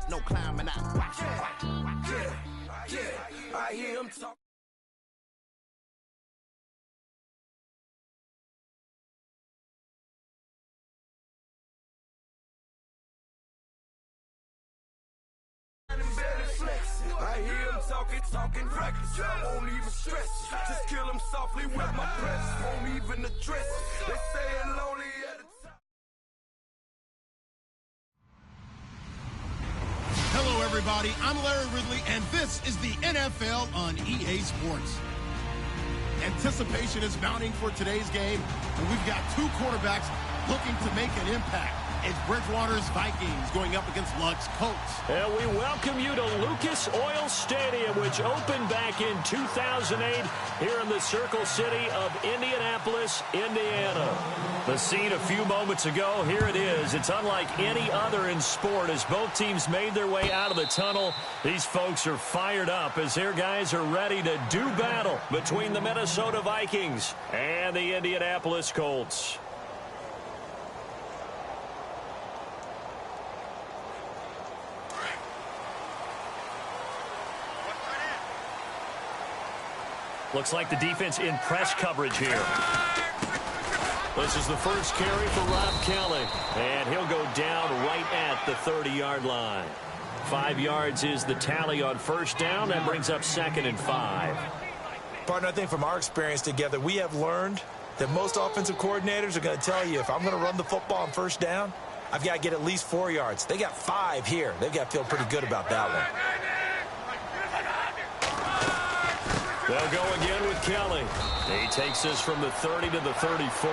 ain't no climbing out. Watch it. I hear him talk. I hear him talking reckless. I won't even stress it. Just kill him softly with my press. Won't even address it. They say lonely at the top. Hello, everybody. I'm Larry Ridley, and this is the NFL on EA Sports. Anticipation is mounting for today's game, and we've got two quarterbacks looking to make an impact. It's Bridgewater's Vikings going up against Luck's Colts. And we welcome you to Lucas Oil Stadium, which opened back in 2008 here in the Circle City of Indianapolis, Indiana. The scene a few moments ago, here it is. It's unlike any other in sport as both teams made their way out of the tunnel. These folks are fired up as their guys are ready to do battle between the Minnesota Vikings and the Indianapolis Colts. Looks like the defense in press coverage here. This is the first carry for Rob Kelly, and he'll go down right at the 30-yard line. 5 yards is the tally on first down. That brings up 2nd and 5. Partner, I think from our experience together, we have learned that most offensive coordinators are going to tell you, if I'm going to run the football on first down, I've got to get at least 4 yards. They got 5 here. They've got to feel pretty good about that one. They'll go again with Kelly. He takes this from the 30 to the 34.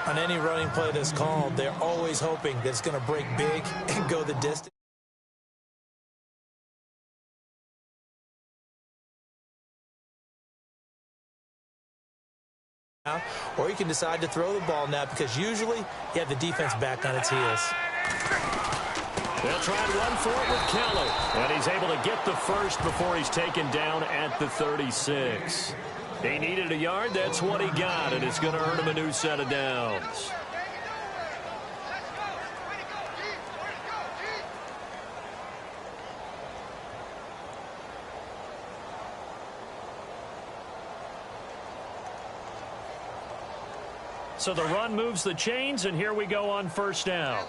On any running play that's called, they're always hoping that it's going to break big and go the distance. Or you can decide to throw the ball now because usually you have the defense back on its heels. They'll try and run for it with Kelly. And he's able to get the first before he's taken down at the 36. He needed a yard. That's what he got. And it's going to earn him a new set of downs. So the run moves the chains, and here we go on first down.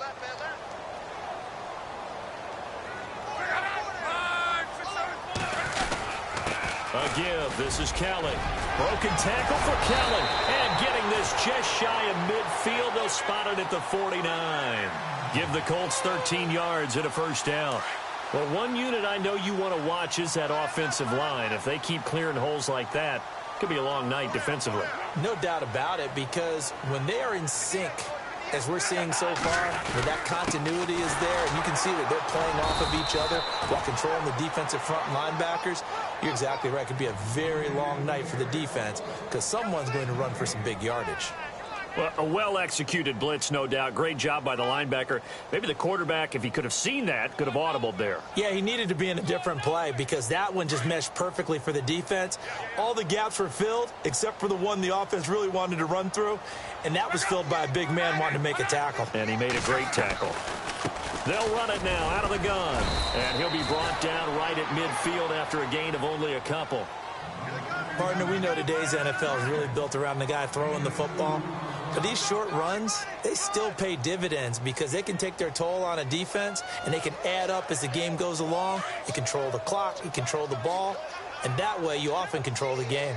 A give. This is Kelly. Broken tackle for Kelly. And getting this just shy of midfield. They'll spot it at the 49. Give the Colts 13 yards and a first down. Well, one unit I know you want to watch is that offensive line. If they keep clearing holes like that, it could be a long night defensively. No doubt about it, because when they are in sync, as we're seeing so far, where that continuity is there, and you can see that they're playing off of each other while controlling the defensive front linebackers, you're exactly right. It could be a very long night for the defense because someone's going to run for some big yardage. Well, a well-executed blitz, no doubt. Great job by the linebacker. Maybe the quarterback, if he could have seen that, could have audibled there. Yeah, he needed to be in a different play because that one just meshed perfectly for the defense. All the gaps were filled except for the one the offense really wanted to run through, and that was filled by a big man wanting to make a tackle. And he made a great tackle. They'll run it now out of the gun, and he'll be brought down right at midfield after a gain of only a couple. Partner, we know today's NFL is really built around the guy throwing the football. But these short runs, they still pay dividends because they can take their toll on a defense and they can add up as the game goes along. You control the clock, you control the ball, and that way you often control the game.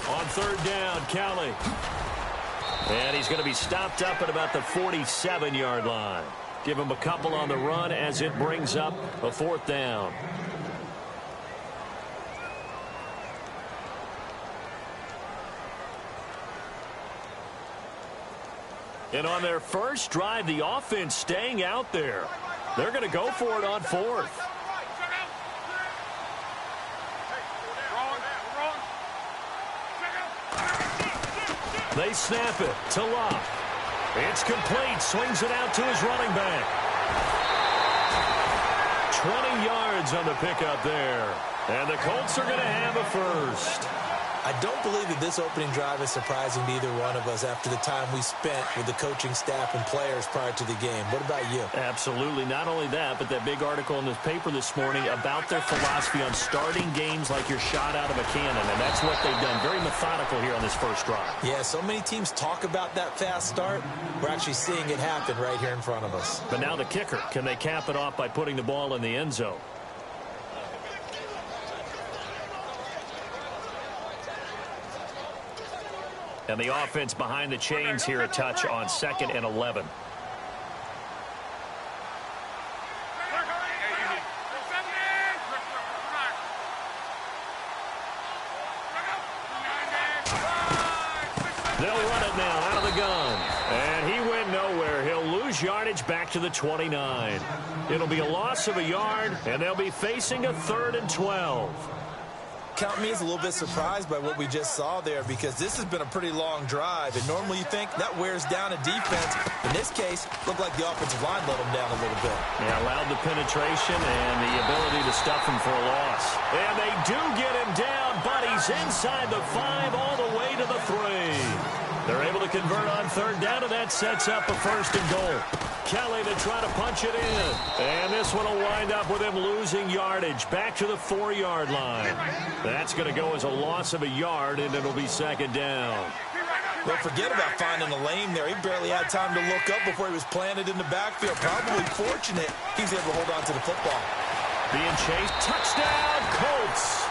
On third down, Kelly. And he's going to be stopped up at about the 47-yard line. Give him a couple on the run as it brings up a fourth down. And on their first drive, the offense staying out there. They're going to go for it on fourth. They snap it to Locke. It's complete. Swings it out to his running back. 20 yards on the pickup there. And the Colts are going to have a first. I don't believe that this opening drive is surprising to either one of us after the time we spent with the coaching staff and players prior to the game. What about you? Absolutely. Not only that, but that big article in this paper this morning about their philosophy on starting games like you're shot out of a cannon, and that's what they've done. Very methodical here on this first drive. Yeah, so many teams talk about that fast start. We're actually seeing it happen right here in front of us. But now the kicker. Can they cap it off by putting the ball in the end zone? And the offense behind the chains here a touch on 2nd and 11. They'll run it now out of the gun. And he went nowhere. He'll lose yardage back to the 29. It'll be a loss of a yard, and they'll be facing a 3rd and 12. Count me as a little bit surprised by what we just saw there, because this has been a pretty long drive, and normally you think that wears down a defense. In this case, looked like the offensive line let them down a little bit. Yeah, allowed the penetration and the ability to stuff him for a loss. And they do get him down, but he's inside the 5 all the way to the 3. They're able to convert on 3rd down, and that sets up a 1st and goal. Kelly to try to punch it in. And this one will wind up with him losing yardage back to the 4-yard line. That's going to go as a loss of a yard, and it'll be 2nd down. Well, forget about finding the lane there. He barely had time to look up before he was planted in the backfield. Probably fortunate he's able to hold on to the football. Being chased. Touchdown, Colts.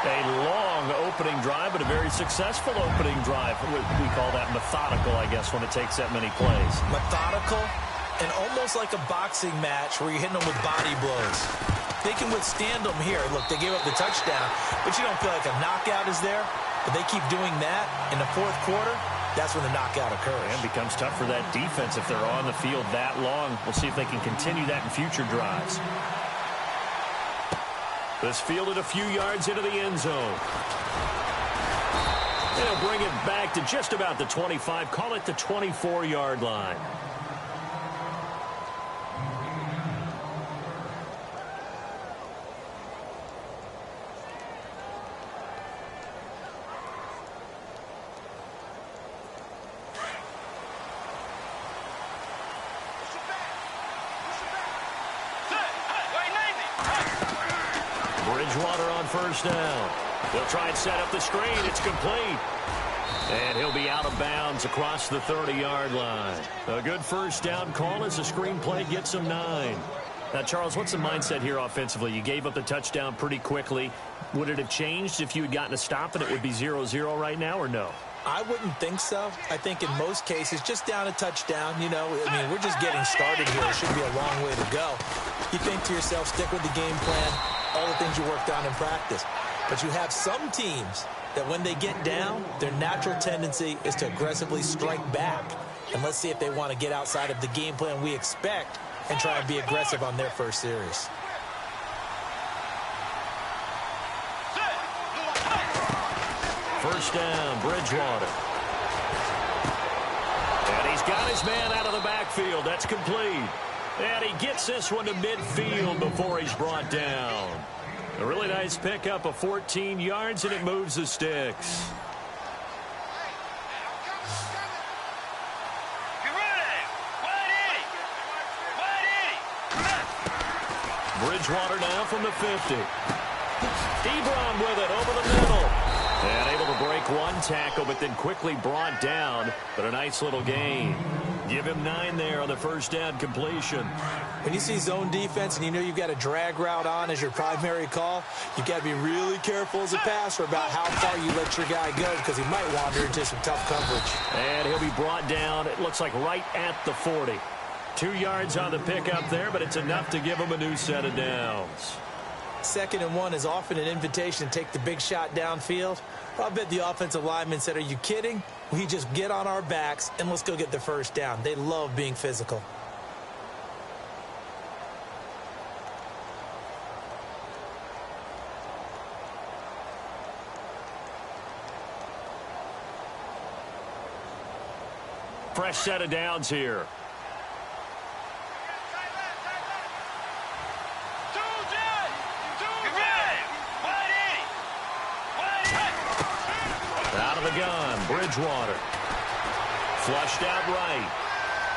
A long opening drive, but a very successful opening drive. We call that methodical, I guess, when it takes that many plays. Methodical and almost like a boxing match where you're hitting them with body blows. They can withstand them here. Look, they gave up the touchdown, but you don't feel like a knockout is there. But they keep doing that in the 4th quarter. That's when the knockout occurs. And becomes tough for that defense if they're on the field that long. We'll see if they can continue that in future drives. This fielded a few yards into the end zone. They'll bring it back to just about the 25. Call it the 24-yard line. Bridgewater on 1st down. They'll try and set up the screen. It's complete. And he'll be out of bounds across the 30-yard line. A good 1st down call as the screen play gets him 9. Now, Charles, what's the mindset here offensively? You gave up the touchdown pretty quickly. Would it have changed if you had gotten a stop and it would be 0-0 right now, or no? I wouldn't think so. I think in most cases, just down a touchdown, you know, I mean, we're just getting started here. It should be a long way to go. You think to yourself, stick with the game plan, all the things you worked on in practice. But you have some teams that when they get down, their natural tendency is to aggressively strike back. And let's see if they want to get outside of the game plan we expect and try and be aggressive on their first series. First down, Bridgewater. And he's got his man out of the backfield. That's complete. And he gets this one to midfield before he's brought down. A really nice pickup of 14 yards, and it moves the sticks. Bridgewater now from the 50. Ebron with it over the middle. And able to break one tackle, but then quickly brought down. But a nice little gain. Give him 9 there on the first down completion. When you see zone defense and you know you've got a drag route on as your primary call, you've got to be really careful as a passer about how far you let your guy go, because he might wander into some tough coverage. And he'll be brought down, it looks like right at the 40. 2 yards on the pickup there, but it's enough to give him a new set of downs. 2nd and 1 is often an invitation to take the big shot downfield. I bet the offensive lineman said, are you kidding? We just get on our backs and let's go get the first down. They love being physical. Fresh set of downs here. of the gun, Bridgewater. Flushed out right.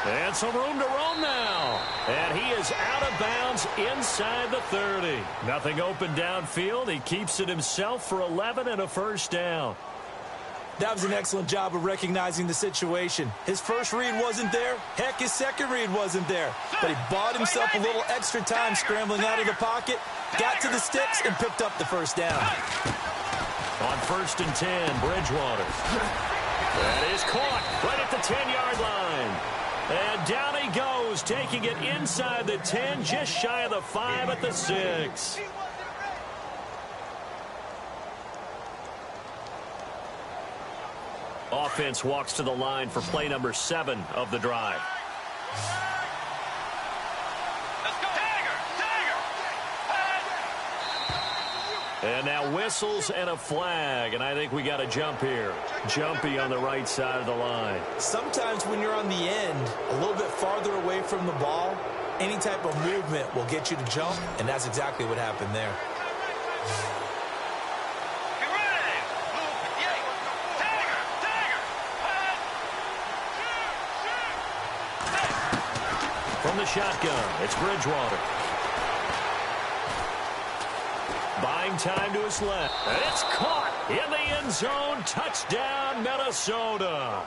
And some room to roam now. And he is out of bounds inside the 30. Nothing open downfield. He keeps it himself for 11 and a first down. That was an excellent job of recognizing the situation. His first read wasn't there. Heck, his second read wasn't there. But he bought himself a little extra time scrambling out of the pocket, got to the sticks, and picked up the first down. On 1st and 10, Bridgewater. That is caught right at the 10-yard line. And down he goes, taking it inside the 10, just shy of the 5 at the 6. Offense walks to the line for play number 7 of the drive. Let's go. And now whistles and a flag, and I think we got a jump here. Jumpy on the right side of the line. Sometimes when you're on the end, a little bit farther away from the ball, any type of movement will get you to jump, and that's exactly what happened there. From the shotgun, it's Bridgewater. Buying time to his left. And it's caught in the end zone. Touchdown, Minnesota.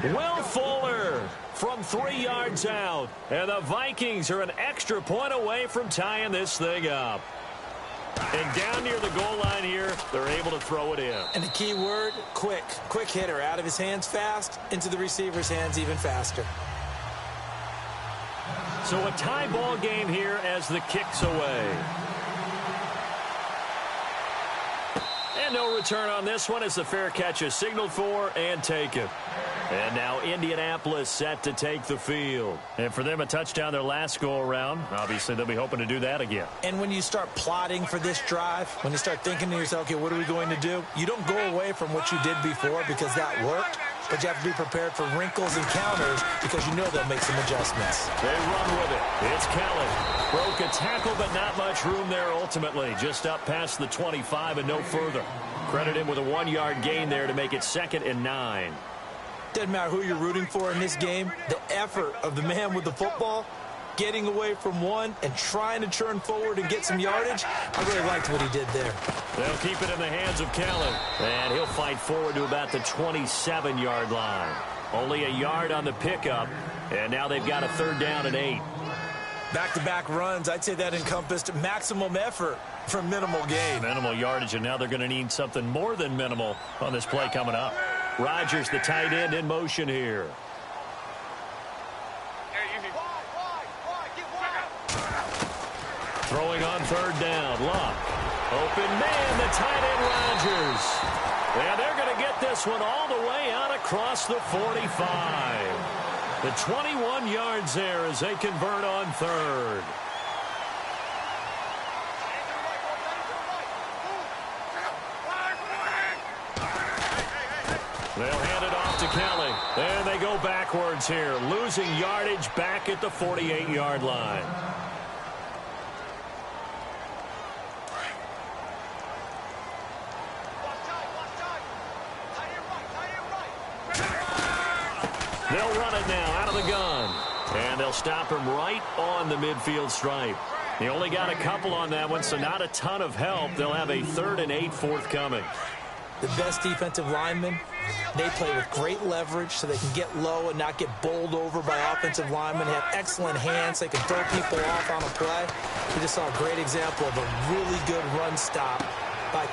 Will Fuller from 3 yards out. And the Vikings are an extra point away from tying this thing up. And down near the goal line here, they're able to throw it in. And the key word, quick. Quick hitter. Out of his hands fast, into the receiver's hands even faster. So a tie ball game here as the kick's away. And no return on this one as the fair catch is signaled for and taken. And now Indianapolis set to take the field. And for them, a touchdown their last go-around. Obviously, they'll be hoping to do that again. And when you start plotting for this drive, when you start thinking to yourself, okay, what are we going to do? You don't go away from what you did before because that worked. But you have to be prepared for wrinkles and counters because you know they'll make some adjustments. They run with it. It's Kelly. Broke a tackle, but not much room there ultimately. Just up past the 25 and no further. Credit him with a 1-yard gain there to make it 2nd and 9. Doesn't matter who you're rooting for in this game. The effort of the man with the football, getting away from one and trying to turn forward and get some yardage, I really liked what he did there. They'll keep it in the hands of Kelly. And he'll fight forward to about the 27-yard line. Only a yard on the pickup. And now they've got a 3rd down and 8. Back-to-back runs, I'd say that encompassed maximum effort for minimal gain. Minimal yardage, and now they're going to need something more than minimal on this play coming up. Rodgers, the tight end, in motion here. Throwing on 3rd down, Luck. Open man, the tight end, Rodgers. And they're going to get this one all the way out across the 45. The 21 yards there as they convert on 3rd. They'll hand it off to Kelly. And they go backwards here, losing yardage back at the 48-yard line. They'll run it now out of the gun. And they'll stop him right on the midfield stripe. He only got a couple on that one, so not a ton of help. They'll have a 3rd and 8 forthcoming. The best defensive linemen, they play with great leverage so they can get low and not get bowled over by offensive linemen. They have excellent hands. They can throw people off on a play. We just saw a great example of a really good run stop. Man,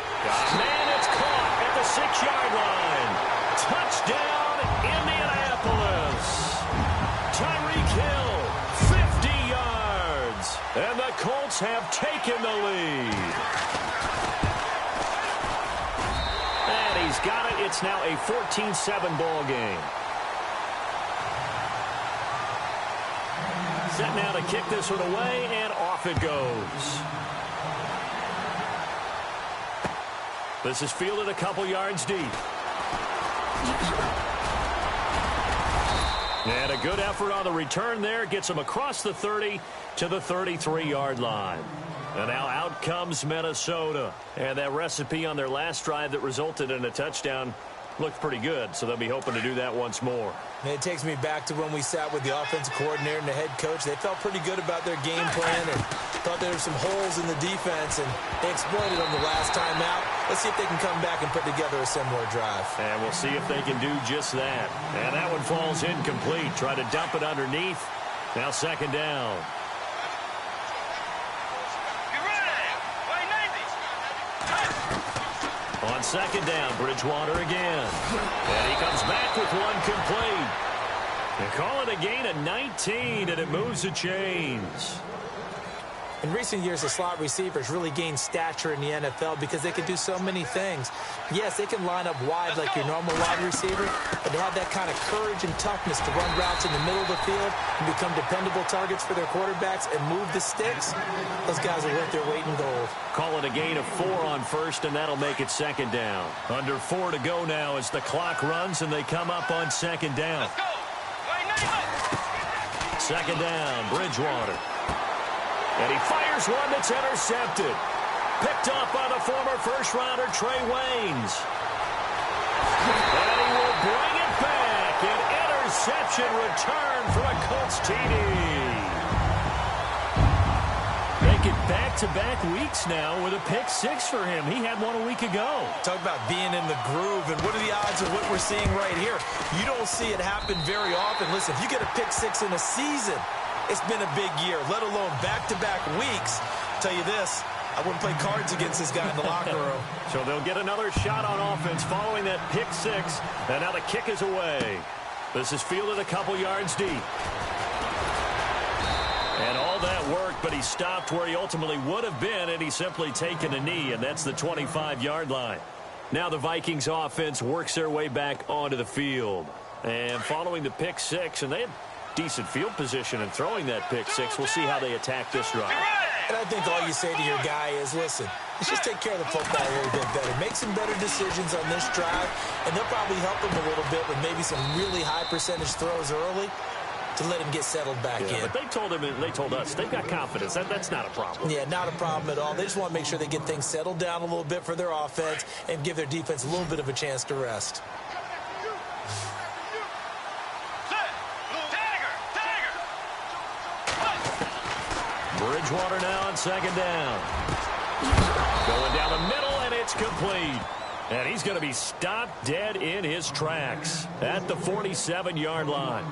it's caught at the 6-yard line. Touchdown, Indianapolis. Tyreek Hill, 50 yards. And the Colts have taken the lead. And he's got it. It's now a 14-7 ball game. Set now to kick this one away, and off it goes. This is fielded a couple yards deep. And a good effort on the return there. Gets him across the 30 to the 33-yard line. And now out comes Minnesota. And that recipe on their last drive that resulted in a touchdown looked pretty good, so they'll be hoping to do that once more. And it takes me back to when we sat with the offensive coordinator and the head coach. They felt pretty good about their game plan and thought there were some holes in the defense, and they exploited them the last time out. Let's see if they can come back and put together a similar drive. And we'll see if they can do just that. And that one falls incomplete. Try to dump it underneath. Now second down. On second down, Bridgewater again. And he comes back with one complete. They call it a gain of 19, and it moves the chains. In recent years, the slot receivers really gained stature in the NFL because they can do so many things. Yes, they can line up wide like your normal wide receiver, but they have that kind of courage and toughness to run routes in the middle of the field and become dependable targets for their quarterbacks and move the sticks. Those guys are worth their weight in gold. Call it a gain of 4 on first, and that'll make it second down. Under 4 to go now as the clock runs, and they come up on second down. Second down, Bridgewater. And he fires one that's intercepted. Picked up by the former first-rounder Trey Waynes. And he will bring it back. An interception return for a Colts TD. Make it back-to-back weeks now with a pick 6 for him. He had one a week ago. Talk about being in the groove, and what are the odds of what we're seeing right here? You don't see it happen very often. Listen, if you get a pick 6 in a season, it's been a big year, let alone back-to-back weeks. I'll tell you this, I wouldn't play cards against this guy in the locker room. So they'll get another shot on offense following that pick 6, and now the kick is away. This is fielded a couple yards deep. And all that worked, but he stopped where he ultimately would have been, and he's simply taken a knee, and that's the 25-yard line. Now the Vikings offense works their way back onto the field. And following the pick 6, and they had decent field position and throwing that pick 6. We'll see how they attack this drive. And I think all you say to your guy is, listen, let's just take care of the football a little bit better. Make some better decisions on this drive, and they'll probably help him a little bit with maybe some really high percentage throws early to let him get settled back in. But they told him, and they told us, they've got confidence. That's not a problem. Yeah, not a problem at all. They just want to make sure they get things settled down a little bit for their offense and give their defense a little bit of a chance to rest. Bridgewater now on second down. Going down the middle, and it's complete. And he's going to be stopped dead in his tracks at the 47-yard line.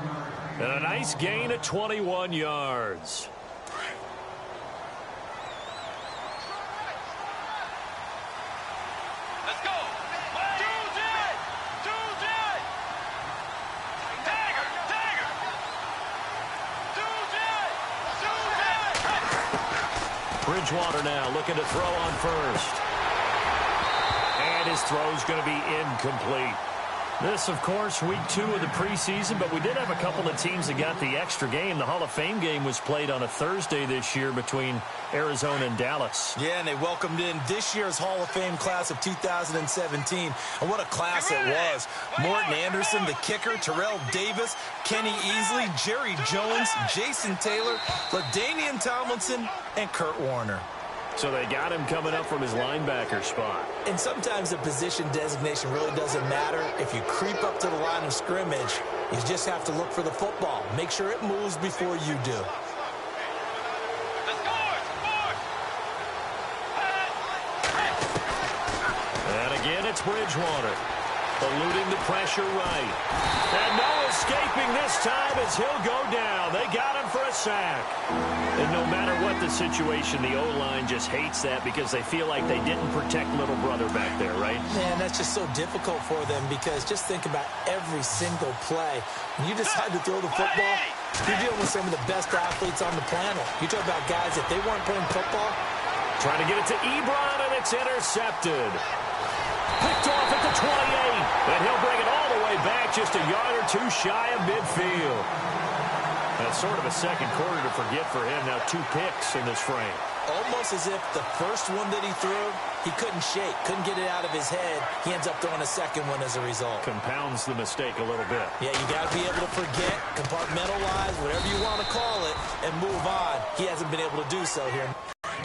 And a nice gain of 21 yards. Let's go. Bridgewater now looking to throw on first. And his throw's going to be incomplete. This, of course, week 2 of the preseason, but we did have a couple of teams that got the extra game. The Hall of Fame game was played on a Thursday this year between Arizona and Dallas. Yeah, and they welcomed in this year's Hall of Fame class of 2017. And what a class it was. Morton Anderson, the kicker, Terrell Davis, Kenny Easley, Jerry Jones, Jason Taylor, LaDainian Tomlinson, and Kurt Warner. So they got him coming up from his linebacker spot. And sometimes the position designation really doesn't matter. If you creep up to the line of scrimmage, you just have to look for the football. Make sure it moves before you do. And again, it's Bridgewater. Eluding the pressure right. And no escaping this time as he'll go down. They got him for a sack. And no matter what the situation, the O-line just hates that because they feel like they didn't protect little brother back there, right? Man, that's just so difficult for them because just think about every single play. When you decide to throw the football, you're dealing with some of the best athletes on the planet. You talk about guys, if they weren't playing football. Trying to get it to Ebron, and it's intercepted. Picked off at the 28, and he'll bring it all the way back just a yard or two shy of midfield. That's sort of a second quarter to forget for him. Now 2 picks in this frame. Almost as if the first one that he threw, he couldn't shake, couldn't get it out of his head. He ends up throwing a second one as a result. Compounds the mistake a little bit. Yeah, you got to be able to forget, compartmentalize, whatever you want to call it, and move on. He hasn't been able to do so here.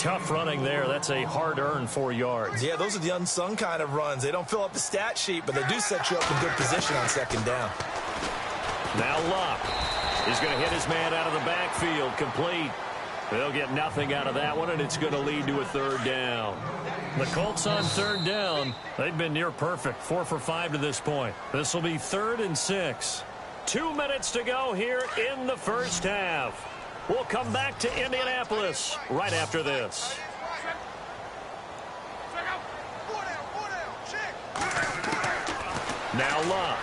Tough running there. That's a hard-earned 4 yards. Yeah, those are the unsung kind of runs. They don't fill up the stat sheet, but they do set you up in good position on second down. Now Luck is going to hit his man out of the backfield. Complete. They'll get nothing out of that one, and it's going to lead to a third down. The Colts on third down. They've been near perfect. 4 for 5 to this point. This will be 3rd and 6. 2 minutes to go here in the first half. We'll come back to Indianapolis right after this. Now Luck.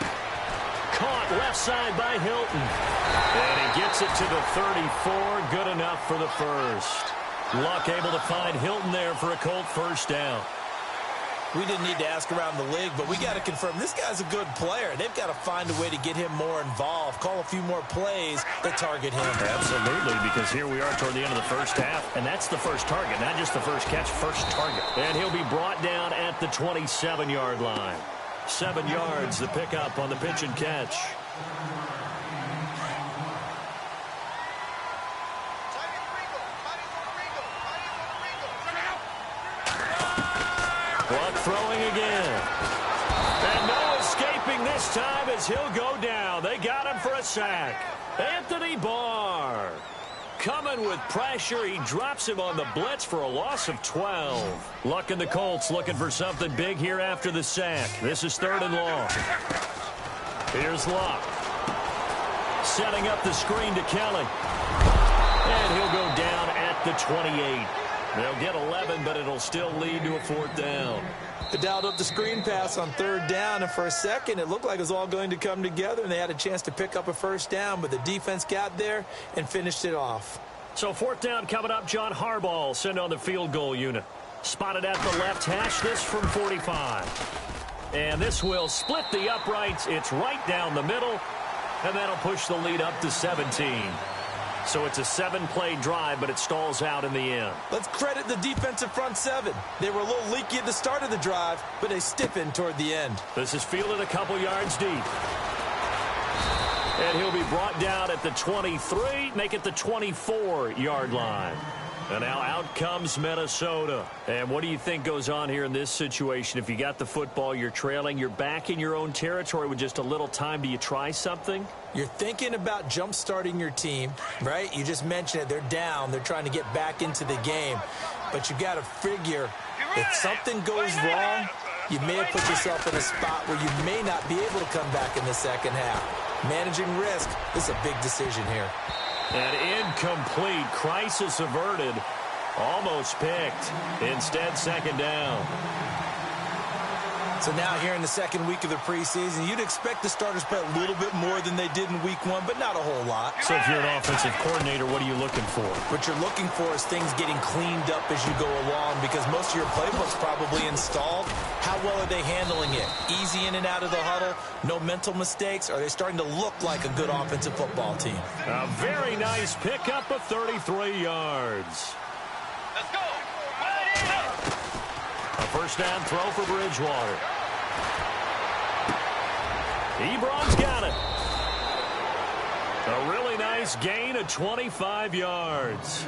Caught left side by Hilton. And he gets it to the 34. Good enough for the first. Luck able to find Hilton there for a Colt first down. We didn't need to ask around the league, but we got to confirm this guy's a good player. They've got to find a way to get him more involved, call a few more plays that target him. Absolutely, because here we are toward the end of the first half, and that's the first target, not just the first catch, first target. And he'll be brought down at the 27-yard line. 7 yards, the pickup on the pitch and catch. Luck throwing again. And no escaping this time as he'll go down. They got him for a sack. Anthony Barr coming with pressure. He drops him on the blitz for a loss of 12. Luck and the Colts looking for something big here after the sack. This is 3rd and long. Here's Luck. Setting up the screen to Kelly. And he'll go down at the 28. They'll get 11, but it'll still lead to a 4th down. They dialed up the screen pass on 3rd down, and for a second it looked like it was all going to come together, and they had a chance to pick up a first down, but the defense got there and finished it off. So 4th down coming up. John Harbaugh sent on the field goal unit. Spotted at the left hash, this from 45. And this will split the uprights. It's right down the middle, and that'll push the lead up to 17. So it's a 7-play drive, but it stalls out in the end. Let's credit the defensive front 7. They were a little leaky at the start of the drive, but they stiffened toward the end. This is fielded a couple yards deep. And he'll be brought down at the 23, make it the 24-yard line. And now out comes Minnesota. And what do you think goes on here in this situation? If you got the football, you're trailing, you're back in your own territory with just a little time. Do you try something? You're thinking about jump-starting your team, right? You just mentioned it. They're down. They're trying to get back into the game. But you've got to figure if something goes wrong, you may have put yourself in a spot where you may not be able to come back in the second half. Managing risk is a big decision here. And incomplete. Crisis averted. Almost picked. Instead, 2nd down. So now here in the second week of the preseason, you'd expect the starters to play a little bit more than they did in week 1, but not a whole lot. So if you're an offensive coordinator, what are you looking for? What you're looking for is things getting cleaned up as you go along, because most of your playbook's probably installed. How well are they handling it? Easy in and out of the huddle? No mental mistakes? Are they starting to look like a good offensive football team? A very nice pickup of 33 yards. Let's go. A first down throw for Bridgewater. Ebron's got it. A really nice gain of 25 yards.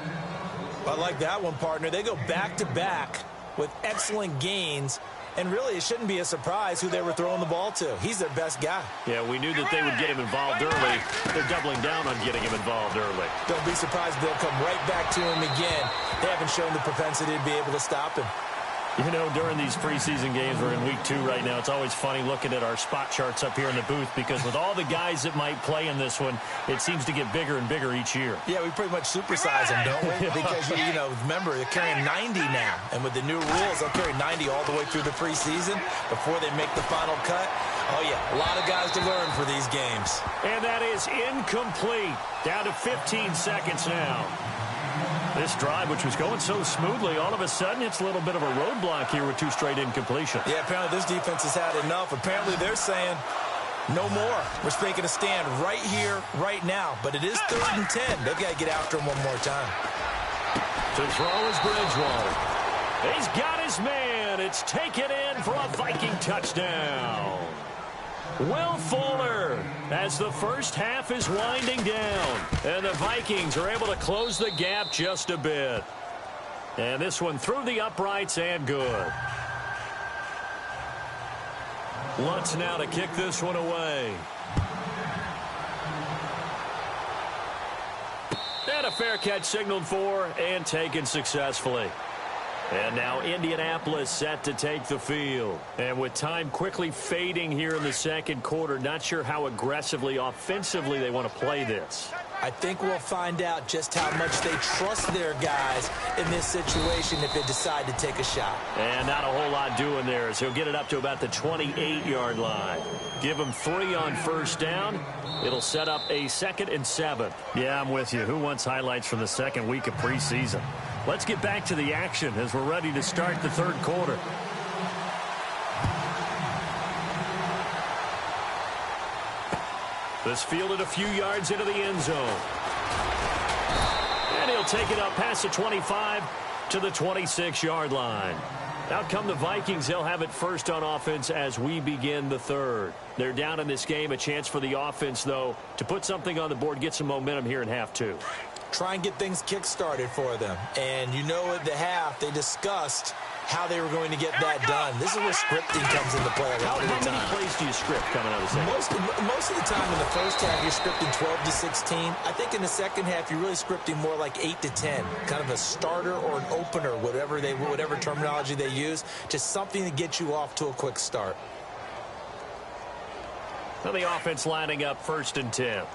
I like that one, partner. They go back-to-back with excellent gains, and really it shouldn't be a surprise who they were throwing the ball to. He's their best guy. Yeah, we knew that they would get him involved early. They're doubling down on getting him involved early. Don't be surprised if they'll come right back to him again. They haven't shown the propensity to be able to stop him. You know, during these preseason games, we're in week 2 right now. It's always funny looking at our spot charts up here in the booth, because with all the guys that might play in this one, it seems to get bigger and bigger each year. Yeah, we pretty much supersize them, don't we? Because, you know, remember, they're carrying 90 now. And with the new rules, they'll carry 90 all the way through the preseason before they make the final cut. Oh, yeah, a lot of guys to learn for these games. And that is incomplete. Down to 15 seconds now. This drive, which was going so smoothly, all of a sudden it's a little bit of a roadblock here with 2 straight incompletions. Yeah, apparently this defense has had enough. Apparently they're saying no more. We're making a stand right here, right now. But it is 3rd and 10. They've got to get after him one more time. To throw is Bridgewater. He's got his man. It's taken in for a Viking touchdown. Will Fuller, as the first half is winding down, and the Vikings are able to close the gap just a bit. And this one through the uprights and good. Lutz now to kick this one away. And a fair catch signaled for and taken successfully. And now Indianapolis set to take the field. And with time quickly fading here in the second quarter, not sure how aggressively, offensively they want to play this. I think we'll find out just how much they trust their guys in this situation if they decide to take a shot. And not a whole lot doing there as he'll get it up to about the 28-yard line. Give him 3 on first down. It'll set up a 2nd and 7. Yeah, I'm with you. Who wants highlights from the second week of preseason? Let's get back to the action as we're ready to start the third quarter. This fielded a few yards into the end zone. And he'll take it up past the 25 to the 26-yard line. Out come the Vikings. They'll have it first on offense as we begin the third. They're down in this game. A chance for the offense, though, to put something on the board, get some momentum here in half two. Try and get things kick-started for them. And you know at the half, they discussed how they were going to get that done. This is where scripting comes into play a lot of the time. How many plays do you script coming out of the second? Most of the time in the first half, you're scripting 12 to 16. I think in the second half, you're really scripting more like 8 to 10. Kind of a starter or an opener, whatever terminology they use. Just something to get you off to a quick start. Now the offense lining up 1st and 10.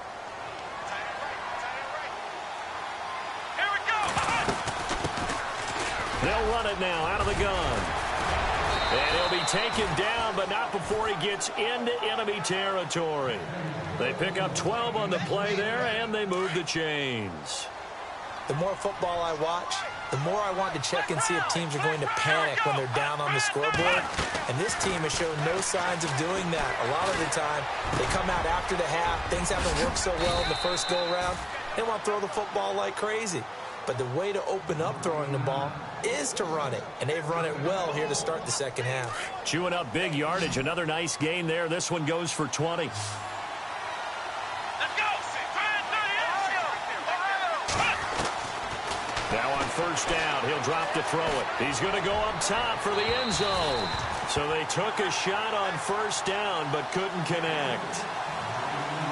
They'll run it now out of the gun. And he'll be taken down, but not before he gets into enemy territory. They pick up 12 on the play there, and they move the chains. The more football I watch, the more I want to check and see if teams are going to panic when they're down on the scoreboard. And this team has shown no signs of doing that. A lot of the time, they come out after the half. Things haven't worked so well in the first go-around. They want to throw the football like crazy. But the way to open up throwing the ball is to run it. And they've run it well here to start the second half. Chewing up big yardage. Another nice gain there. This one goes for 20. Let's go! Now on first down, he'll drop to throw it. He's going to go up top for the end zone. So they took a shot on first down, but couldn't connect.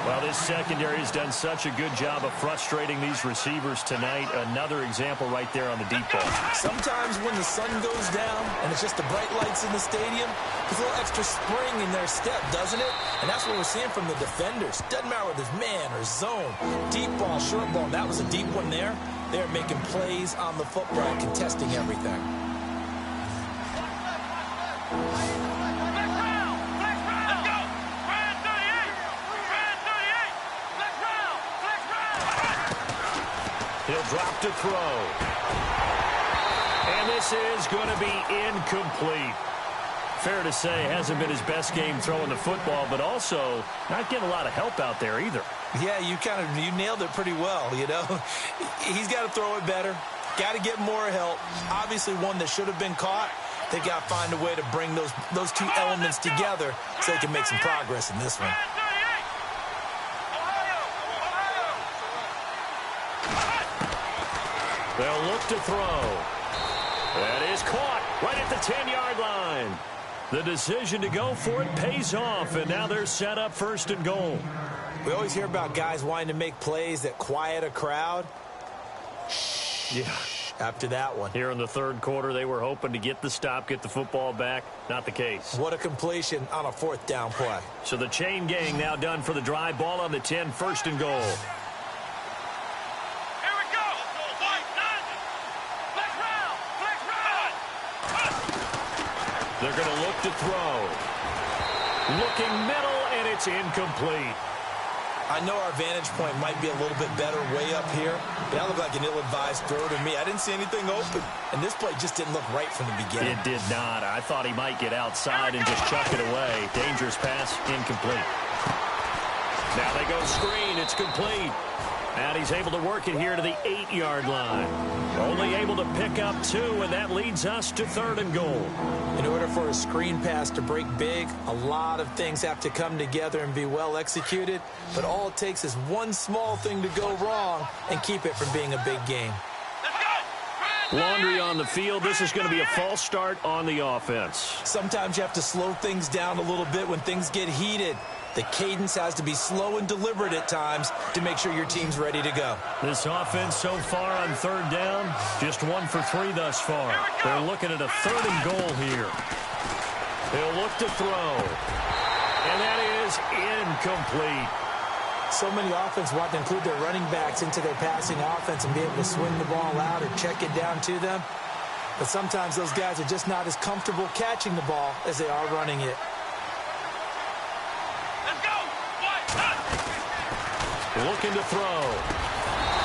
Well, this secondary has done such a good job of frustrating these receivers tonight. Another example right there on the deep ball. Sometimes when the sun goes down and it's just the bright lights in the stadium, there's a little extra spring in their step, doesn't it? And that's what we're seeing from the defenders. Doesn't matter whether it's man or zone. Deep ball, short ball. That was a deep one there. They're making plays on the football, contesting everything. He'll drop to throw. And this is going to be incomplete. Fair to say, hasn't been his best game throwing the football, but also not getting a lot of help out there either. Yeah, you nailed it pretty well, you know. He's got to throw it better. Got to get more help. Obviously one that should have been caught. They got to find a way to bring those two elements together so they can make some progress in this one. They'll look to throw. That is caught right at the 10-yard line. The decision to go for it pays off, and now they're set up 1st and goal. We always hear about guys wanting to make plays that quiet a crowd. Yeah. After that one. Here in the third quarter, they were hoping to get the stop, get the football back. Not the case. What a completion on a 4th down play. So the chain gang now done for the drive. Ball on the 10, 1st and goal. They're going to look to throw. Looking middle, and it's incomplete. I know our vantage point might be a little bit better way up here, but that looked like an ill-advised throw to me. I didn't see anything open, and this play just didn't look right from the beginning. It did not. I thought he might get outside and just chuck it away. Dangerous pass, incomplete. Now they go screen. It's complete. And he's able to work it here to the 8-yard line. Only able to pick up 2, and that leads us to 3rd and goal. In order for a screen pass to break big, a lot of things have to come together and be well executed. But all it takes is one small thing to go wrong and keep it from being a big game. Let's go! Laundry on the field. This is going to be a false start on the offense. Sometimes you have to slow things down a little bit when things get heated. The cadence has to be slow and deliberate at times to make sure your team's ready to go. This offense so far on third down, just 1 for 3 thus far. They're looking at a 3rd and goal here. He'll look to throw. And that is incomplete. So many offenses want to include their running backs into their passing offense and be able to swing the ball out or check it down to them. But sometimes those guys are just not as comfortable catching the ball as they are running it. Let's go! Looking to throw.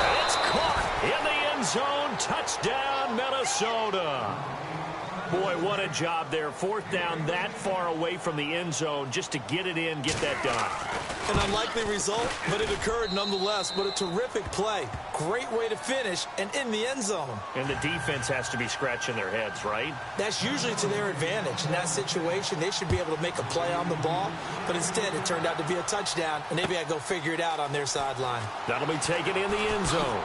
And it's caught in the end zone. Touchdown, Minnesota. Boy, what a job there. 4th down that far away from the end zone just to get it in, get that done. An unlikely result, but it occurred nonetheless. But a terrific play. Great way to finish and in the end zone. And the defense has to be scratching their heads, right? That's usually to their advantage. In that situation, they should be able to make a play on the ball. But instead, it turned out to be a touchdown, and they've got to go figure it out on their sideline. That'll be taken in the end zone.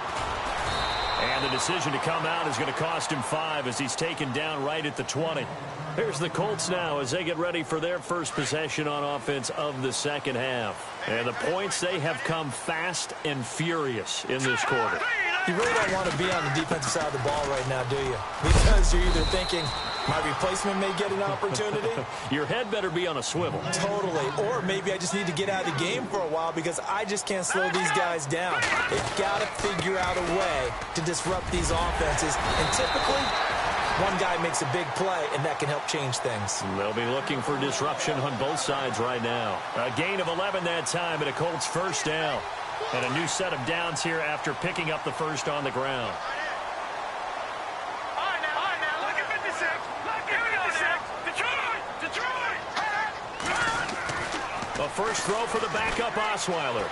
And the decision to come out is going to cost him 5 as he's taken down right at the 20. Here's the Colts now as they get ready for their first possession on offense of the second half. And the points, they have come fast and furious in this quarter. You really don't want to be on the defensive side of the ball right now, do you? Because you're either thinking, my replacement may get an opportunity. Your head better be on a swivel. Totally. Or maybe I just need to get out of the game for a while because I just can't slow these guys down. They've got to figure out a way to disrupt these offenses. And typically, one guy makes a big play, and that can help change things. They'll be looking for disruption on both sides right now. A gain of 11 that time, and a Colts 1st down. And a new set of downs here after picking up the first on the ground. A first throw for the backup Osweiler.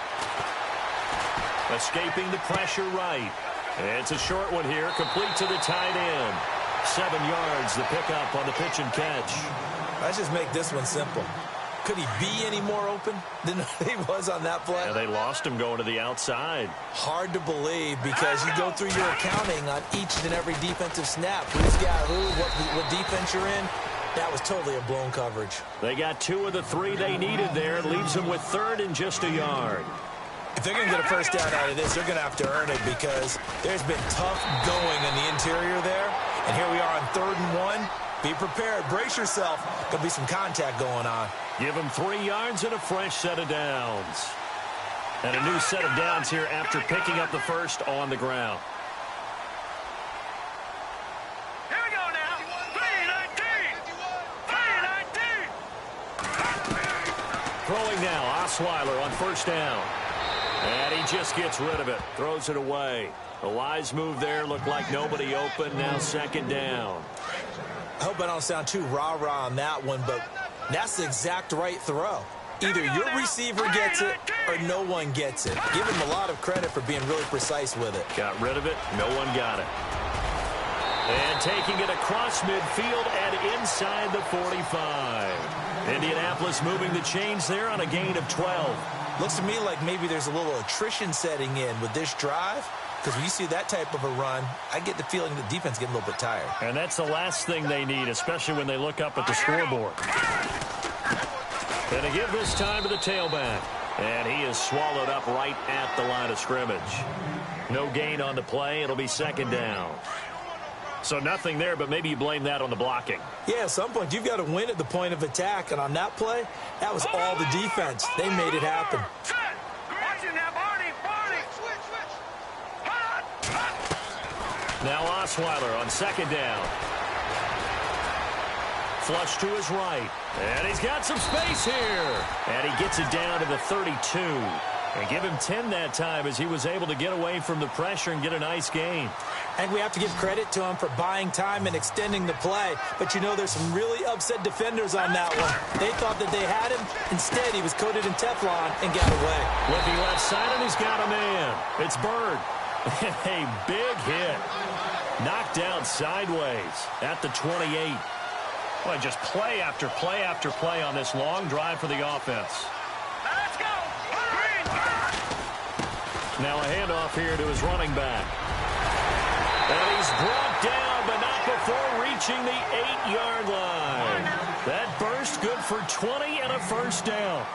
Escaping the pressure right. It's a short one here, complete to the tight end. 7 yards, the pickup on the pitch and catch. Let's just make this one simple. Could he be any more open than he was on that play? Yeah, they lost him going to the outside. Hard to believe because you go through your accounting on each and every defensive snap. Who's got who, what defense you're in. That was totally a blown coverage. They got 2 of the 3 they needed there. Leaves them with 3rd and just a yard. If they're going to get a first down out of this, they're going to have to earn it because there's been tough going in the interior there. And here we are on 3rd and 1. Be prepared. Brace yourself. Going to be some contact going on. Give them 3 yards and a fresh set of downs. And a new set of downs here after picking up the first on the ground. Here we go now. 3-19. Throwing now, Osweiler on 1st down. And he just gets rid of it. Throws it away. A wise move there. Looked like nobody open. Now 2nd down. I hope I don't sound too rah-rah on that one, but that's the exact right throw. Either your receiver gets it or no one gets it. Give him a lot of credit for being really precise with it. Got rid of it. No one got it. And taking it across midfield and inside the 45. Indianapolis moving the chains there on a gain of 12. Looks to me like maybe there's a little attrition setting in with this drive. Because when you see that type of a run, I get the feeling the defense getting a little bit tired. And that's the last thing they need, especially when they look up at the scoreboard. And to give this time to the tailback. And he is swallowed up right at the line of scrimmage. No gain on the play. It'll be 2nd down. So nothing there, but maybe you blame that on the blocking. Yeah, at some point you've got to win at the point of attack. And on that play, that was all the defense. They made it happen. Now Osweiler on 2nd down. Flush to his right. And he's got some space here. And he gets it down to the 32. And give him 10 that time as he was able to get away from the pressure and get a nice gain. And we have to give credit to him for buying time and extending the play. But you know there's some really upset defenders on that one. They thought that they had him. Instead, he was coated in Teflon and got away. Looking left side, and he's got a man. It's Bird. A big hit. Knocked down sideways at the 28. Boy, just play after play after play on this long drive for the offense. Let's go. Now a handoff here to his running back. And he's brought down, but not before reaching the 8-yard line. That burst good for 20 and a first down.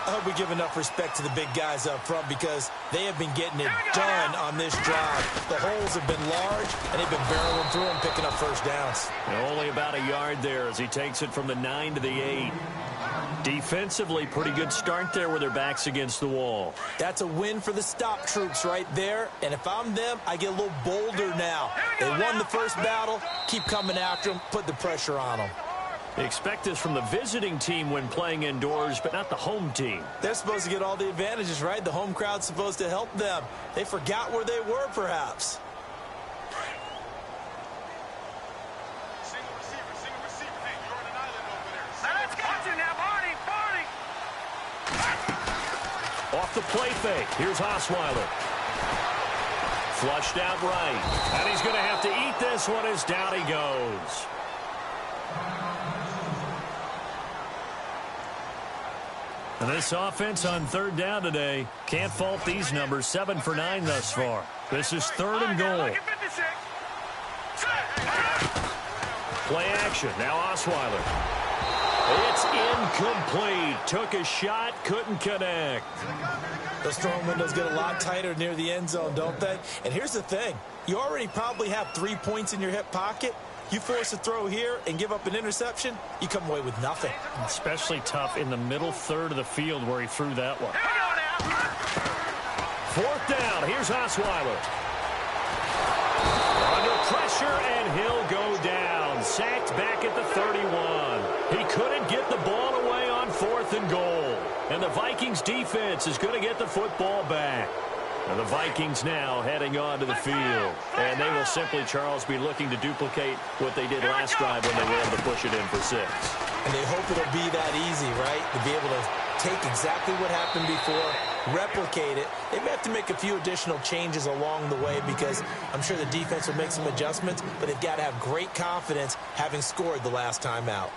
I hope we give enough respect to the big guys up front because they have been getting it done on this drive. The holes have been large, and they've been barreling through and picking up first downs. Only about a yard there as he takes it from the 9 to the 8. Defensively, pretty good start there with their backs against the wall. That's a win for the stop troops right there. And if I'm them, I get a little bolder now. They won the first battle. Keep coming after them. Put the pressure on them. They expect this from the visiting team when playing indoors, but not the home team. They're supposed to get all the advantages, right? The home crowd's supposed to help them. They forgot where they were, perhaps. Single receiver. Hey, you're on an island over there. Let's get you now, Barney. Off the play fake. Here's Osweiler. Flushed out right. And he's going to have to eat this one as down he goes. And this offense on third down today, can't fault these numbers. 7 for 9 thus far. This is 3rd and goal. Play action. Now Osweiler. It's incomplete. Took a shot, couldn't connect. Those throwing windows get a lot tighter near the end zone, don't they? And here's the thing. You already probably have 3 points in your hip pocket. You force a throw here and give up an interception, you come away with nothing. Especially tough in the middle third of the field where he threw that one. 4th down. Here's Osweiler. Under pressure, and he'll go down. Sacked back at the 31. He couldn't get the ball away on 4th and goal. And the Vikings defense is going to get the football back. And the Vikings now heading on to the field. And they will simply, Charles, be looking to duplicate what they did last drive when they were able to push it in for 6. And they hope it'll be that easy, right? To be able to take exactly what happened before, replicate it. They may have to make a few additional changes along the way because I'm sure the defense will make some adjustments, but they've got to have great confidence having scored the last time out.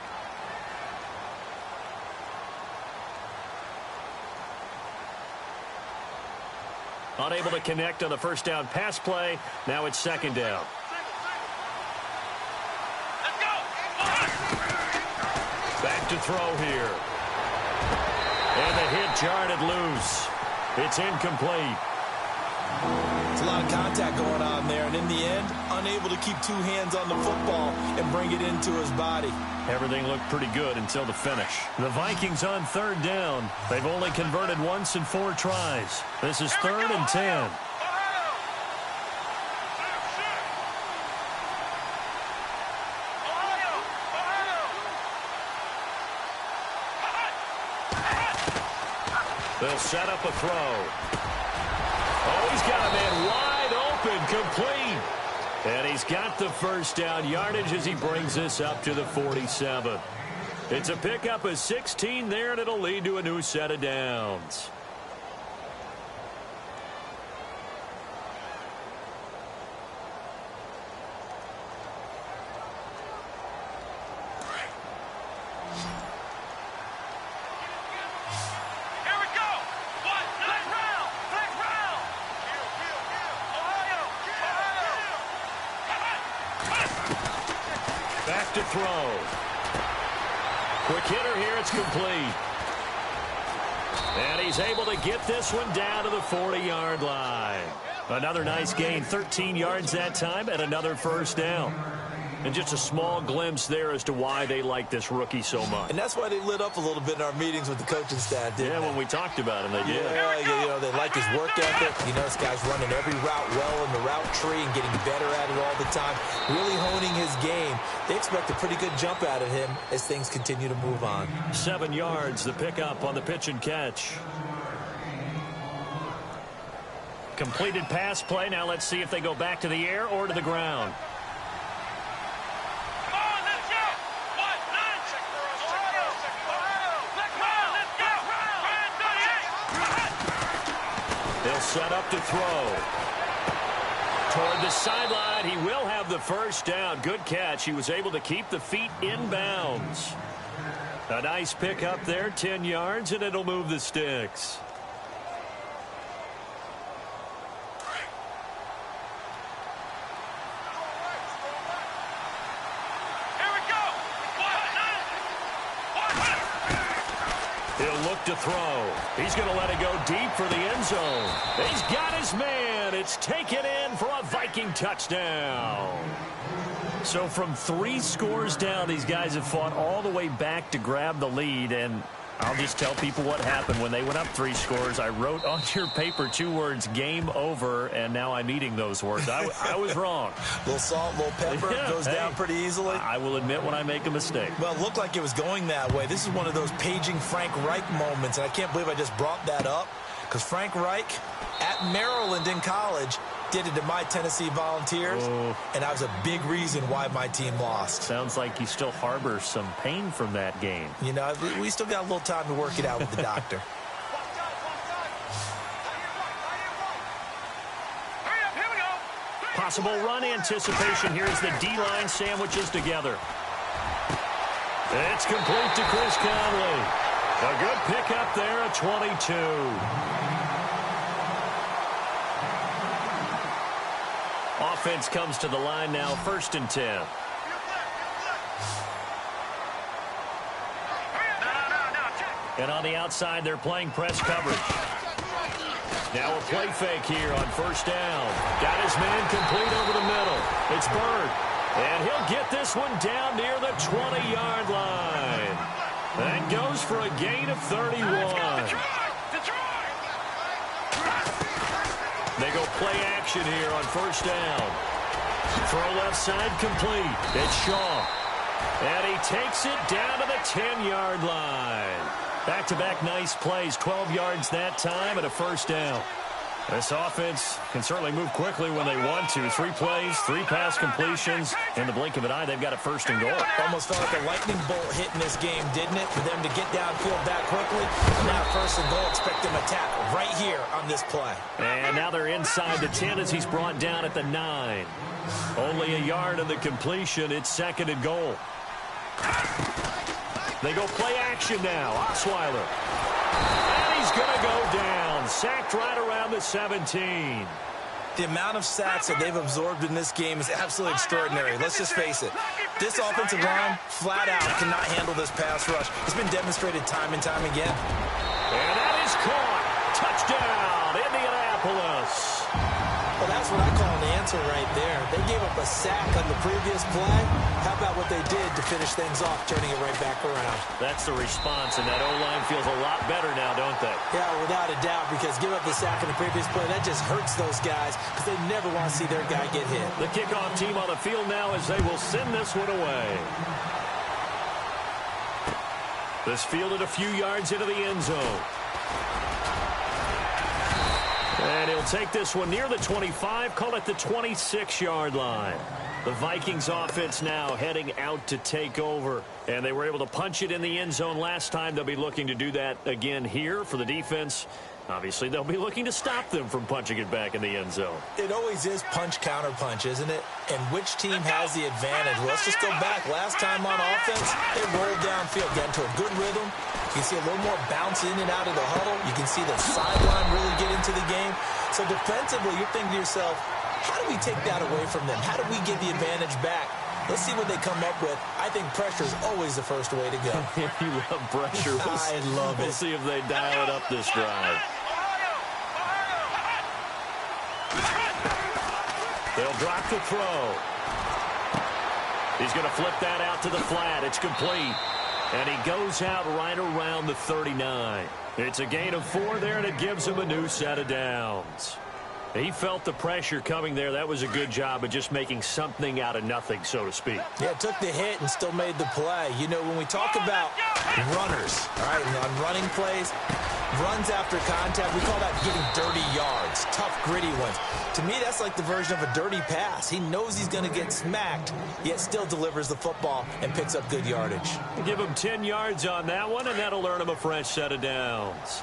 Unable to connect on the first down pass play. Now it's 2nd down. Back to throw here. And the hit jarred it loose. It's incomplete. It's a lot of contact going on there, and in the end, unable to keep 2 hands on the football and bring it into his body. Everything looked pretty good until the finish. The Vikings on 3rd down. They've only converted once in 4 tries. This is 3rd and 10. They'll set up a throw. Oh, he's got a man wide open, complete. And he's got the first down yardage as he brings this up to the 47. It's a pickup of 16 there, and it'll lead to a new set of downs. Back to throw. Quick hitter here, it's complete. And he's able to get this one down to the 40-yard line. Another nice gain, 13 yards that time, and another first down. And just a small glimpse there as to why they like this rookie so much. And that's why they lit up a little bit in our meetings with the coaching staff, didn't they? When we talked about him, they did. Yeah, they like his work ethic. You know, this guy's running every route well in the route tree and getting better at it all the time, really honing his game. They expect a pretty good jump out of him as things continue to move on. 7 yards, the pickup on the pitch and catch. Completed pass play. Now let's see if they go back to the air or to the ground. They'll set up to throw. Toward the sideline, he will have the first down. Good catch. He was able to keep the feet in bounds. A nice pickup there, 10 yards, and it'll move the sticks. look to throw. He's going to let it go deep for the end zone. He's got his man. It's taken in for a Viking touchdown. So from 3 scores down, these guys have fought all the way back to grab the lead, and I'll just tell people what happened when they went up 3 scores. I wrote on your paper 2 words, game over, and now I'm eating those words. I was wrong. A little salt, a little pepper, goes down pretty easily. I will admit when I make a mistake. Well, it looked like it was going that way. This is one of those paging Frank Reich moments, and I can't believe I just brought that up, because Frank Reich at Maryland in college did it to my Tennessee Volunteers, and that was a big reason why my team lost. Sounds like you still harbor some pain from that game. You know, we still got a little time to work it out with the doctor. Possible run anticipation. Here's the D-line sandwiches together. It's complete to Chris Conley. A good pickup there at 22. Offense comes to the line now, 1st and 10. And on the outside, they're playing press coverage. Now a play fake here on 1st down. Got his man complete over the middle. It's Bird. And he'll get this one down near the 20-yard line. That goes for a gain of 31. They go play action here on 1st down. Throw left side complete. It's Shaw. And he takes it down to the 10-yard line. Back-to-back nice plays. 12 yards that time and a 1st down. This offense can certainly move quickly when they want to. 3 plays, 3 pass completions. In the blink of an eye, they've got a 1st and goal. Almost felt like a lightning bolt hit in this game, didn't it? For them to get downfield that quickly. And now 1st and goal. Expect them to tackle right here on this play. And now they're inside the 10 as he's brought down at the 9. Only a yard of the completion. It's 2nd and goal. They go play action now. Osweiler. And he's going to go down. Sacked right around the 17. The amount of sacks that they've absorbed in this game is absolutely extraordinary. Let's just face it. This offensive line, flat out, cannot handle this pass rush. It's been demonstrated time and time again. And that is caught. Touchdown, Indianapolis. Well, that's what I call an answer right there. They gave up a sack on the previous play. How about what they did to finish things off, turning it right back around? That's the response, and that O-line feels a lot better now, don't they? Yeah, without a doubt, because give up the sack in the previous play, that just hurts those guys because they never want to see their guy get hit. The kickoff team on the field now as they will send this one away. This fielded a few yards into the end zone. And he'll take this one near the 25, call it the 26-yard line. The Vikings offense now heading out to take over. And they were able to punch it in the end zone last time. They'll be looking to do that again here for the defense. Obviously, they'll be looking to stop them from punching it back in the end zone. It always is punch-counter-punch, isn't it? And which team has the advantage? Well, let's just go back. Last time on offense, they rolled downfield, got into a good rhythm. You can see a little more bounce in and out of the huddle. You can see the sideline really get into the game. So defensively, you're thinking to yourself, how do we take that away from them? How do we get the advantage back? Let's see what they come up with. I think pressure is always the first way to go. You love pressure. I love it. We'll see if they dial it up this drive. They'll drop the throw. He's going to flip that out to the flat. It's complete. And he goes out right around the 39. It's a gain of 4 there, and it gives him a new set of downs. He felt the pressure coming there. That was a good job of just making something out of nothing, so to speak. Yeah, took the hit and still made the play. You know, when we talk about runners, all right, on running plays, runs after contact, we call that getting dirty yards, tough, gritty ones. To me, that's like the version of a dirty pass. He knows he's going to get smacked, yet still delivers the football and picks up good yardage. Give him 10 yards on that one, and that'll earn him a fresh set of downs.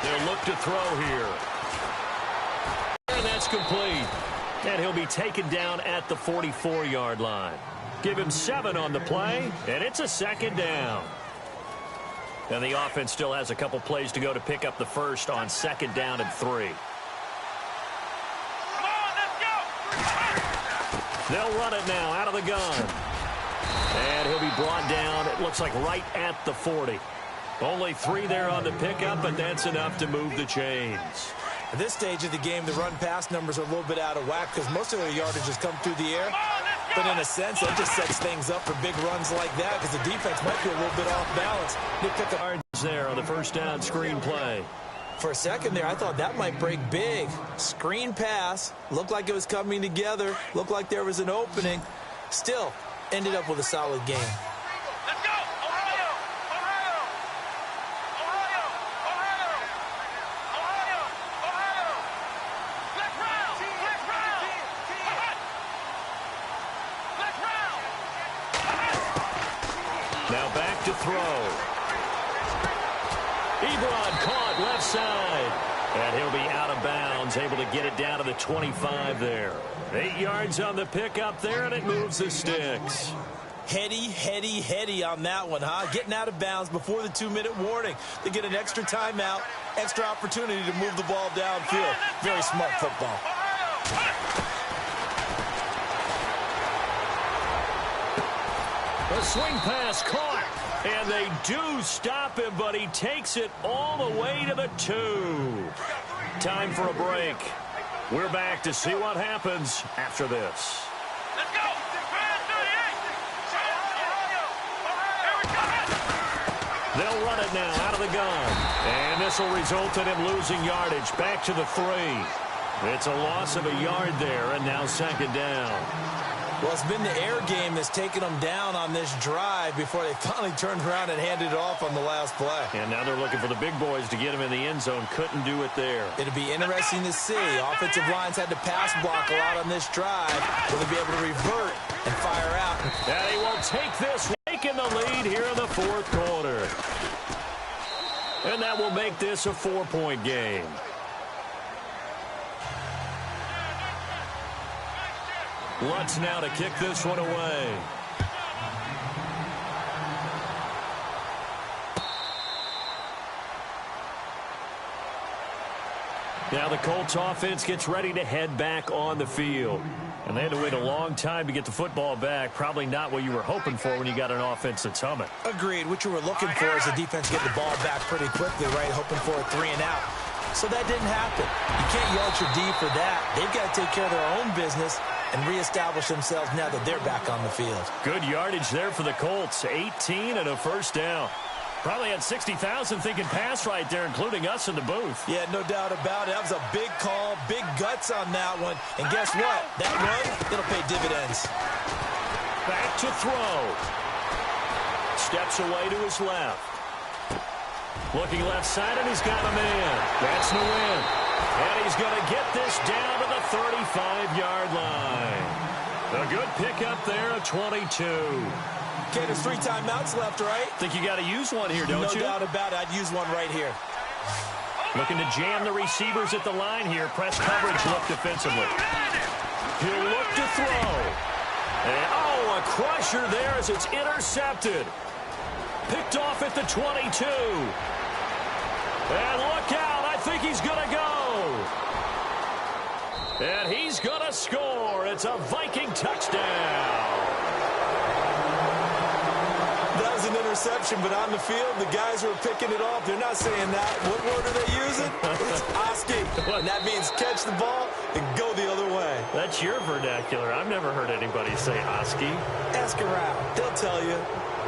They'll look to throw here. And that's complete. And he'll be taken down at the 44-yard line. Give him 7 on the play, and it's a 2nd down. And the offense still has a couple plays to go to pick up the first on 2nd down and 3. They'll run it now out of the gun. And he'll be brought down, it looks like right at the 40. Only 3 there on the pickup, but that's enough to move the chains. At this stage of the game, the run-pass numbers are a little bit out of whack because most of their yardage has come through the air. But in a sense, that just sets things up for big runs like that because the defense might be a little bit off balance. They pick up yards there on the first down screen play. For a second there, I thought that might break big. Screen pass, looked like it was coming together, looked like there was an opening. Still, ended up with a solid game. Let's go! Ohio! Ohio! Ohio! Ohio! Ohio! Ohio! Let's round! Let's round! Let's round! Now back to throw. Ebron caught left side. And he'll be out of bounds, able to get it down to the 25 there. 8 yards on the pickup there, and it moves the sticks. Heady on that one, huh? Getting out of bounds before the 2-minute warning. They get an extra timeout, extra opportunity to move the ball downfield. Very smart football. A swing pass caught, and they do stop him, but he takes it all the way to the 2. Time for a break. We're back to see what happens after this. Let's go! They'll run it now out of the gun. And this will result in him losing yardage back to the 3. It's a loss of a yard there, and now second down. Well, it's been the air game that's taken them down on this drive before they finally turned around and handed it off on the last play. And now they're looking for the big boys to get him in the end zone. Couldn't do it there. It'll be interesting to see. Offensive lines had to pass block a lot on this drive. Will they be able to revert and fire out? And he will take this, taking the lead here in the 4th quarter. And that will make this a 4-point game. Lutz now to kick this one away. Now the Colts offense gets ready to head back on the field. And they had to wait a long time to get the football back. Probably not what you were hoping for when you got an offense that's humming. Agreed. What you were looking for is the defense getting the ball back pretty quickly, right? Hoping for a 3 and out. So that didn't happen. You can't yell at your D for that. They've got to take care of their own business and reestablish themselves now that they're back on the field. Good yardage there for the Colts. 18 and a first down. Probably had 60,000 thinking pass right there, including us in the booth. Yeah, no doubt about it. That was a big call, big guts on that one. And guess what? That run, it'll pay dividends. Back to throw. Steps away to his left. Looking left side, and he's got a man. That's the win. And he's going to get this down to the 35-yard line. A good pickup there at 22. Okay, there's 3 timeouts left, right? Think you got to use one here, don't you? No doubt about it. I'd use one right here. Looking to jam the receivers at the line here. Press coverage look defensively. He'll look to throw. And, oh, a crusher there as it's intercepted. Picked off at the 22. And look out. I think he's going to go. And he's going to score. It's a Viking touchdown. That was an interception, but on the field, the guys who are picking it off, they're not saying that. What word are they using? It's Oski. And that means catch the ball and go the other way. That's your vernacular. I've never heard anybody say Oski. Ask around. They'll tell you.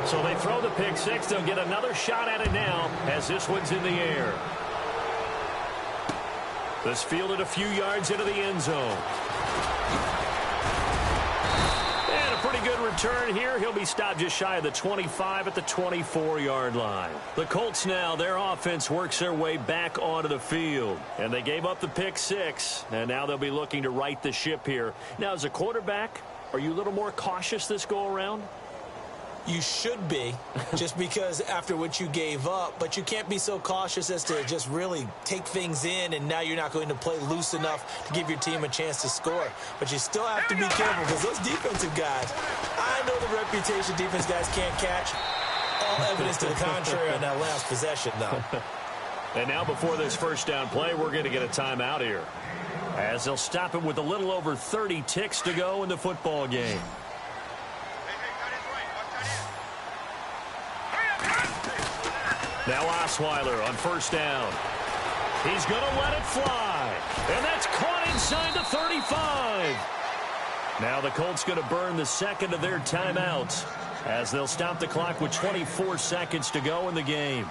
So they throw the pick six. They'll get another shot at it now as this one's in the air. This fielded a few yards into the end zone. And a pretty good return here. He'll be stopped just shy of the 25 at the 24-yard line. The Colts now, their offense works their way back onto the field. And they gave up the pick six. And now they'll be looking to right the ship here. Now, as a quarterback, are you a little more cautious this go-around? You should be, just because after what you gave up. But you can't be so cautious as to just really take things in, and now you're not going to play loose enough to give your team a chance to score. But you still have to be careful because those defensive guys, I know the reputation defense guys can't catch. All evidence to the contrary on that last possession, though. And now before this first down play, we're going to get a timeout here. as they'll stop it with a little over 30 ticks to go in the football game. Now Osweiler on first down. He's going to let it fly. And that's caught inside the 35. Now the Colts going to burn the second of their timeouts as they'll stop the clock with 24 seconds to go in the game.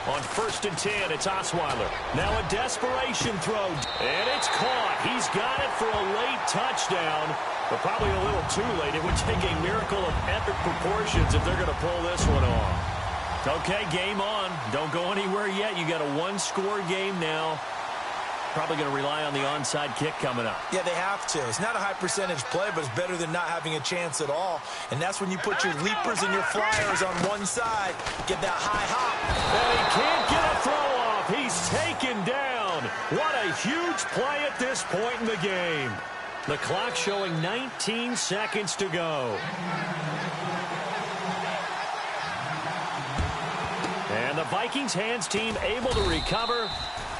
On 1st and 10, it's Osweiler. Now a desperation throw. And it's caught. He's got it for a late touchdown. But probably a little too late. It would take a miracle of epic proportions if they're going to pull this one off. Okay, game on. Don't go anywhere yet. You got a one-score game now. Probably going to rely on the onside kick coming up. Yeah, they have to. It's not a high percentage play, but it's better than not having a chance at all. And that's when you put your leapers and your flyers on one side. Get that high hop. And he can't get a throw off. He's taken down. What a huge play at this point in the game. The clock showing 19 seconds to go. And the Vikings hands team able to recover.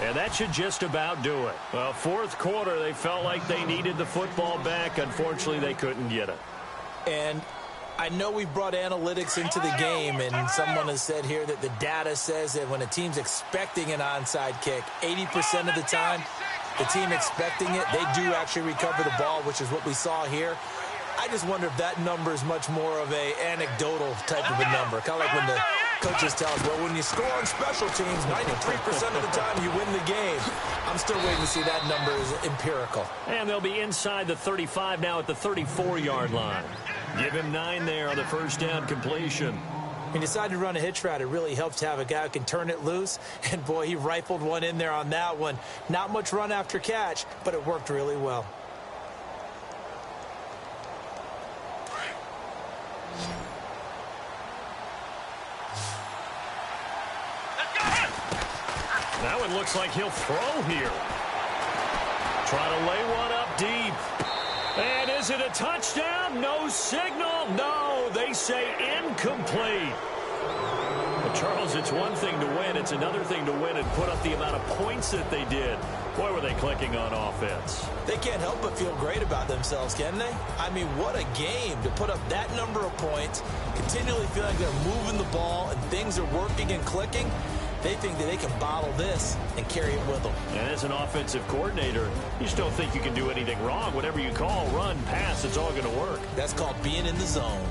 And that should just about do it. Well, fourth quarter, they felt like they needed the football back. Unfortunately, they couldn't get it. And I know we brought analytics into the game, and someone has said here that the data says that when a team's expecting an onside kick, 80% of the time, the team expecting it, they do actually recover the ball, which is what we saw here. I just wonder if that number is much more of a anecdotal type of a number. Kind of like when the coaches tell us, well, when you score on special teams, 93% of the time you win the game. I'm still waiting to see that number is empirical. And they'll be inside the 35 now at the 34-yard line. Give him 9 there on the first down completion. He decided to run a hitch route. It really helps to have a guy who can turn it loose. And, boy, he rifled one in there on that one. Not much run after catch, but it worked really well. That one looks like he'll throw here. Try to lay one up deep. And is it a touchdown? No signal. No, they say incomplete. But Charles, it's one thing to win. It's another thing to win and put up the amount of points that they did. Boy, were they clicking on offense. They can't help but feel great about themselves, can they? I mean, what a game to put up that number of points, continually feel like they're moving the ball and things are working and clicking. They think that they can bottle this and carry it with them. And as an offensive coordinator, you just don't think you can do anything wrong. Whatever you call, run, pass, it's all going to work. That's called being in the zone.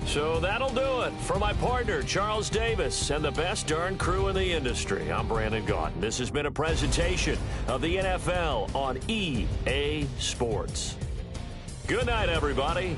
So that'll do it. For my partner, Charles Davis, and the best darn crew in the industry, I'm Brandon Gaudin. This has been a presentation of the NFL on EA Sports. Good night, everybody.